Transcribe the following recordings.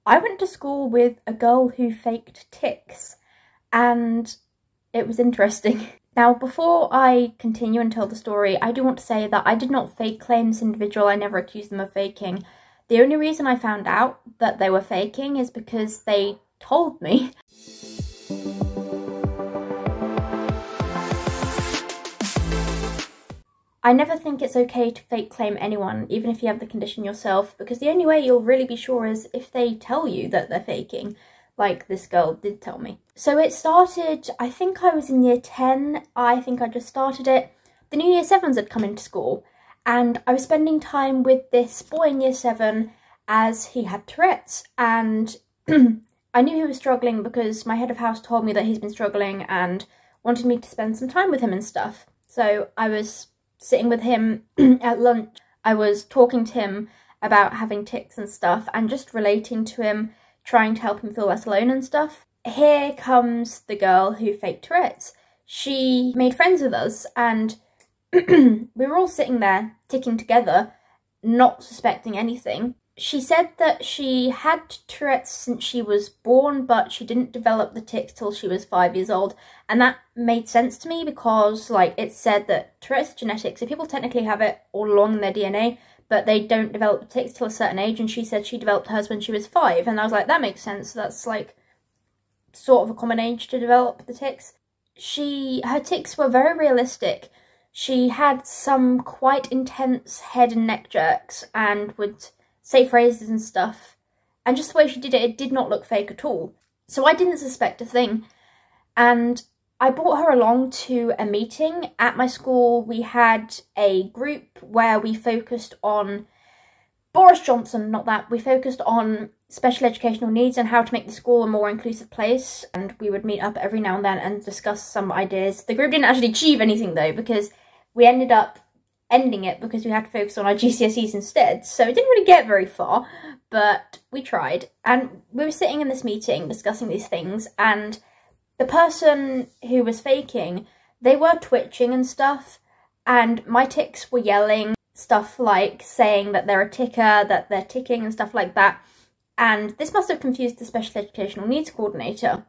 I went to school with a girl who faked tics, and it was interesting. Now, before I continue and tell the story, I do want to say that I did not fake claim this individual. I never accused them of faking. The only reason I found out that they were faking is because they told me. I never think it's okay to fake claim anyone, even if you have the condition yourself, because the only way you'll really be sure is if they tell you that they're faking, like this girl did tell me. So it started, I think I was in year 10, I think I just started it. The new year 7s had come into school, and I was spending time with this boy in year 7 as he had Tourette's, and I knew he was struggling because my head of house told me that he's been struggling and wanted me to spend some time with him and stuff. So I was sitting with him at lunch. I was talking to him about having tics and stuff and just relating to him, trying to help him feel less alone and stuff. Here comes the girl who faked Tourette's. She made friends with us, and we were all sitting there ticking together, not suspecting anything. She said that she had Tourette's since she was born, but she didn't develop the tics till she was 5 years old. And that made sense to me because, like, it said that Tourette's is genetic, so people technically have it all along in their DNA, but they don't develop the tics till a certain age, and she said she developed hers when she was 5. And I was like, that makes sense. That's, like, sort of a common age to develop the tics. Her tics were very realistic. She had some quite intense head and neck jerks and would say phrases and stuff, and just the way she did it, it did not look fake at all. So I didn't suspect a thing, and I brought her along to a meeting. At my school, we had a group where we focused on Boris Johnson, not that. We focused on special educational needs and how to make the school a more inclusive place, and we would meet up every now and then and discuss some ideas. The group didn't actually achieve anything though, because we ended up ending it because we had to focus on our GCSEs instead, so it didn't really get very far, but we tried. And we were sitting in this meeting discussing these things, and the person who was faking, they were twitching and stuff, and my tics were yelling stuff like saying that they're a ticker, that they're ticking and stuff like that, and this must have confused the special educational needs coordinator.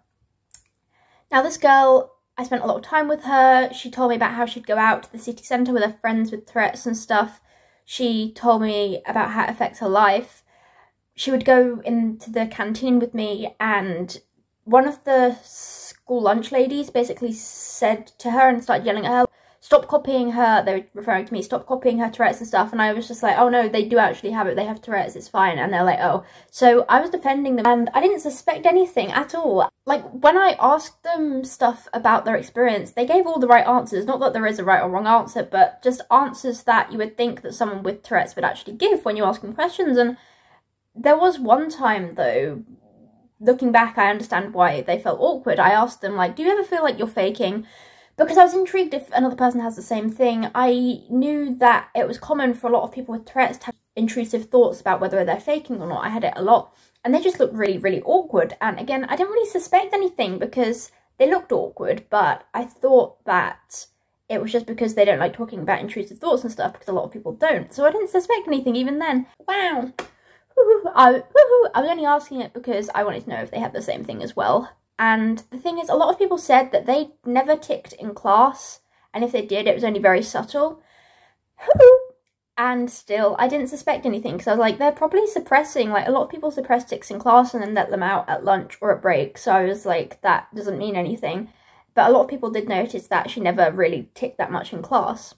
Now this girl, I spent a lot of time with her. She told me about how she'd go out to the city centre with her friends with Tourette's and stuff. She told me about how it affects her life. She would go into the canteen with me, and one of the school lunch ladies basically said to her and started yelling at her, stop copying her, they were referring to me, stop copying her Tourette's and stuff, and I was just like, oh no, they do actually have it, they have Tourette's, it's fine, and they're like, oh. So I was defending them, and I didn't suspect anything at all. Like, when I asked them stuff about their experience, they gave all the right answers, not that there is a right or wrong answer, but just answers that you would think that someone with Tourette's would actually give when you ask them questions. And there was one time though, looking back, I understand why they felt awkward. I asked them, like, do you ever feel like you're faking? Because I was intrigued if another person has the same thing. I knew that it was common for a lot of people with Tourette's to have intrusive thoughts about whether they're faking or not. I had it a lot, and they just looked really, really awkward. And again, I didn't really suspect anything because they looked awkward, but I thought that it was just because they don't like talking about intrusive thoughts and stuff, because a lot of people don't. So I didn't suspect anything even then. Wow. I was only asking it because I wanted to know if they had the same thing as well. And the thing is, a lot of people said that they never ticked in class, and if they did, it was only very subtle. And still, I didn't suspect anything, because I was like, they're probably suppressing, like, a lot of people suppress tics in class and then let them out at lunch or at break, so I was like, that doesn't mean anything. But a lot of people did notice that she never really ticked that much in class.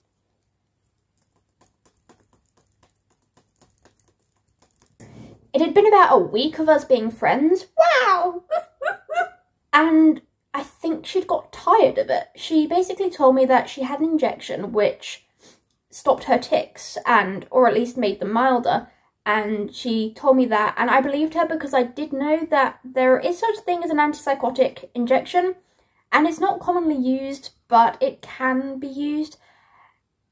It had been about a week of us being friends. Wow! And I think she'd got tired of it. She basically told me that she had an injection which stopped her tics, or at least made them milder. And she told me that, and I believed her because I did know that there is such a thing as an antipsychotic injection, and it's not commonly used, but it can be used.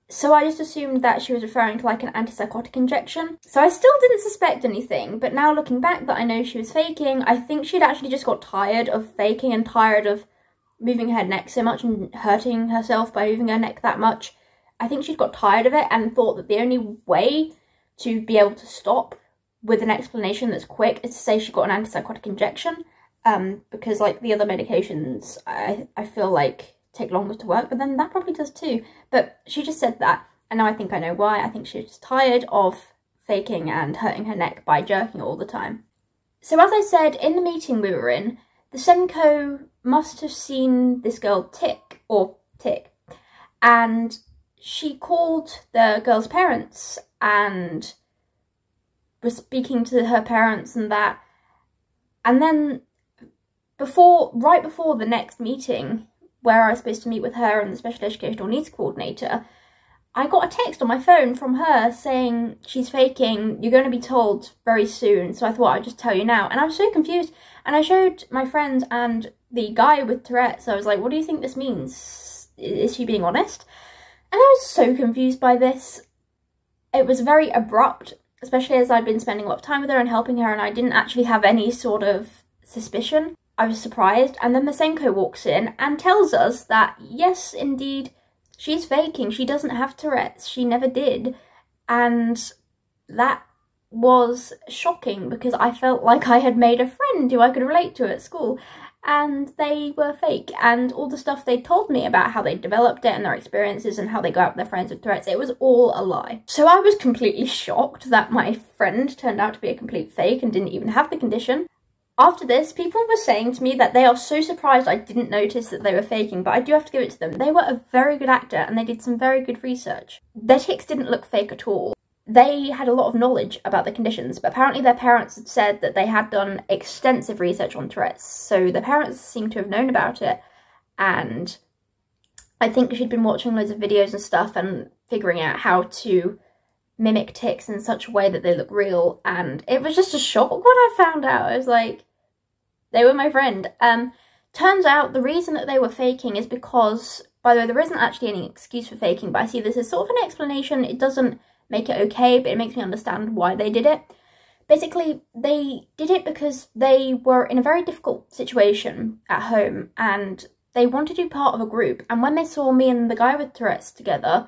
So I just assumed that she was referring to like an antipsychotic injection. So I still didn't suspect anything, but now looking back that I know she was faking, I think she'd actually just got tired of faking and tired of moving her neck so much and hurting herself by moving her neck that much. I think she'd got tired of it and thought that the only way to be able to stop with an explanation that's quick is to say she got an antipsychotic injection, because like the other medications I feel like take longer to work, but then that probably does too. But she just said that, and now I think I know why. I think she's just tired of faking and hurting her neck by jerking all the time. So as I said, in the meeting we were in, the Senko must have seen this girl tic, and she called the girl's parents and was speaking to her parents and that. And then right before the next meeting, where I was supposed to meet with her and the special educational needs coordinator, I got a text on my phone from her saying, she's faking, you're going to be told very soon. So I thought I'd just tell you now. And I was so confused. And I showed my friend and the guy with Tourette. So I was like, what do you think this means? Is she being honest? And I was so confused by this. It was very abrupt, especially as I'd been spending a lot of time with her and helping her, and I didn't actually have any sort of suspicion. I was surprised. And then the Senko walks in and tells us that, yes, indeed, she's faking. She doesn't have Tourette's. She never did. And that was shocking because I felt like I had made a friend who I could relate to at school. And they were fake. And all the stuff they told me about how they developed it and their experiences and how they go out with their friends with Tourette's, it was all a lie. So I was completely shocked that my friend turned out to be a complete fake and didn't even have the condition. After this, people were saying to me that they are so surprised I didn't notice that they were faking, but I do have to give it to them. They were a very good actor and they did some very good research. Their tics didn't look fake at all. They had a lot of knowledge about the conditions, but apparently their parents had said that they had done extensive research on Tourette's, so their parents seem to have known about it, and I think she'd been watching loads of videos and stuff and figuring out how to mimic tics in such a way that they look real, and it was just a shock when I found out. I was like, they were my friend. Turns out the reason that they were faking is because, by the way, there isn't actually any excuse for faking, but I see this as sort of an explanation. It doesn't make it okay, but it makes me understand why they did it. Basically, they did it because they were in a very difficult situation at home and they wanted to be part of a group. And when they saw me and the guy with Tourette's together,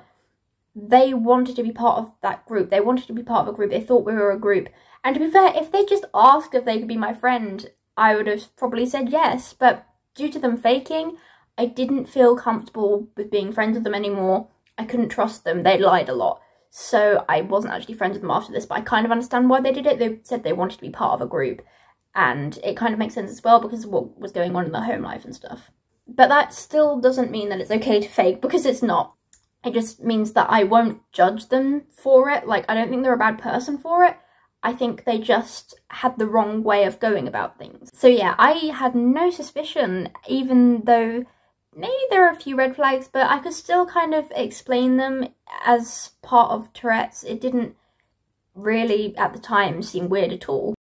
they wanted to be part of that group. They wanted to be part of a group. They thought we were a group. And to be fair, if they just asked if they could be my friend, I would have probably said yes. But due to them faking, I didn't feel comfortable with being friends with them anymore. I couldn't trust them. They lied a lot. So I wasn't actually friends with them after this, but I kind of understand why they did it. They said they wanted to be part of a group, and it kind of makes sense as well because of what was going on in their home life and stuff. But that still doesn't mean that it's okay to fake, because it's not. It just means that I won't judge them for it. Like, I don't think they're a bad person for it. I think they just had the wrong way of going about things. So yeah, I had no suspicion, even though maybe there are a few red flags, but I could still kind of explain them as part of Tourette's. It didn't really, at the time, seem weird at all.